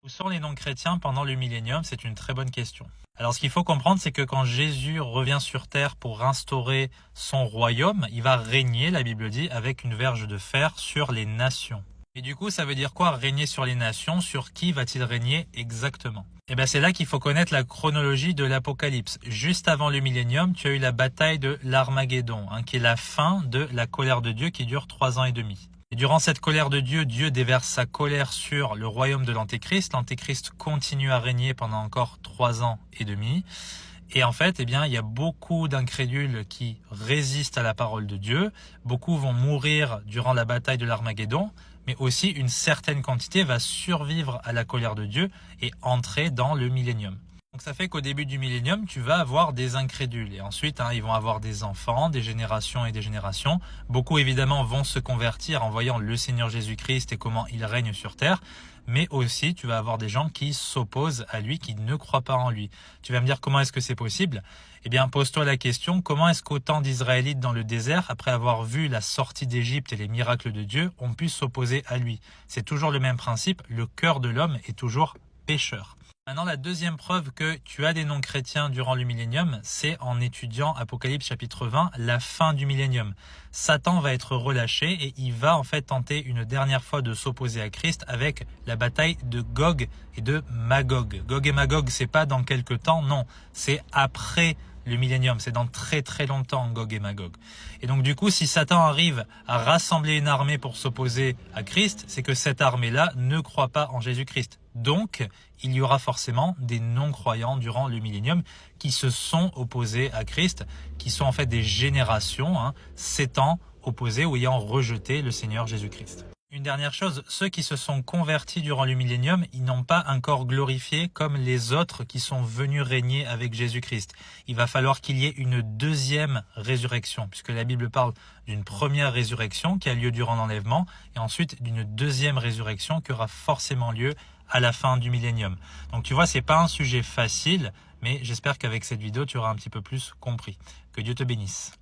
Où sont les non-chrétiens pendant le millénium? C'est une très bonne question. Alors ce qu'il faut comprendre, c'est que quand Jésus revient sur terre pour instaurer son royaume, il va régner, la Bible dit, avec une verge de fer sur les nations. Et du coup, ça veut dire quoi, régner sur les nations? Sur qui va-t-il régner exactement? Eh bien, c'est là qu'il faut connaître la chronologie de l'Apocalypse. Juste avant le millénium, tu as eu la bataille de l'Armageddon, qui est la fin de la colère de Dieu qui dure 3 ans et demi. Et durant cette colère de Dieu, Dieu déverse sa colère sur le royaume de l'Antéchrist. L'Antéchrist continue à régner pendant encore 3 ans et demi. Et en fait, eh bien, il y a beaucoup d'incrédules qui résistent à la parole de Dieu. Beaucoup vont mourir durant la bataille de l'Armageddon, mais aussi une certaine quantité va survivre à la colère de Dieu et entrer dans le millénium. Donc ça fait qu'au début du millénium, tu vas avoir des incrédules. Et ensuite, ils vont avoir des enfants, des générations et des générations. Beaucoup, évidemment, vont se convertir en voyant le Seigneur Jésus-Christ et comment il règne sur terre. Mais aussi, tu vas avoir des gens qui s'opposent à lui, qui ne croient pas en lui. Tu vas me dire, comment est-ce que c'est possible? Eh bien, pose-toi la question, comment est-ce qu'autant d'Israélites dans le désert, après avoir vu la sortie d'Égypte et les miracles de Dieu, ont pu s'opposer à lui? C'est toujours le même principe, le cœur de l'homme est toujours pécheur. Maintenant, la deuxième preuve que tu as des non-chrétiens durant le millénium, c'est en étudiant Apocalypse chapitre 20, la fin du millénium. Satan va être relâché et il va en fait tenter une dernière fois de s'opposer à Christ avec la bataille de Gog et de Magog. Gog et Magog, c'est pas dans quelque temps, non, c'est après le millénium, c'est dans très très longtemps, Gog et Magog. Et donc du coup, si Satan arrive à rassembler une armée pour s'opposer à Christ, c'est que cette armée-là ne croit pas en Jésus-Christ. Donc, il y aura forcément des non-croyants durant le millénium qui se sont opposés à Christ, qui sont en fait des générations, s'étant opposés ou ayant rejeté le Seigneur Jésus-Christ. Une dernière chose, ceux qui se sont convertis durant le millénium, ils n'ont pas un corps glorifié comme les autres qui sont venus régner avec Jésus-Christ. Il va falloir qu'il y ait une deuxième résurrection, puisque la Bible parle d'une première résurrection qui a lieu durant l'enlèvement, et ensuite d'une deuxième résurrection qui aura forcément lieu à la fin du millénium. Donc tu vois, c'est pas un sujet facile, mais j'espère qu'avec cette vidéo, tu auras un petit peu plus compris. Que Dieu te bénisse.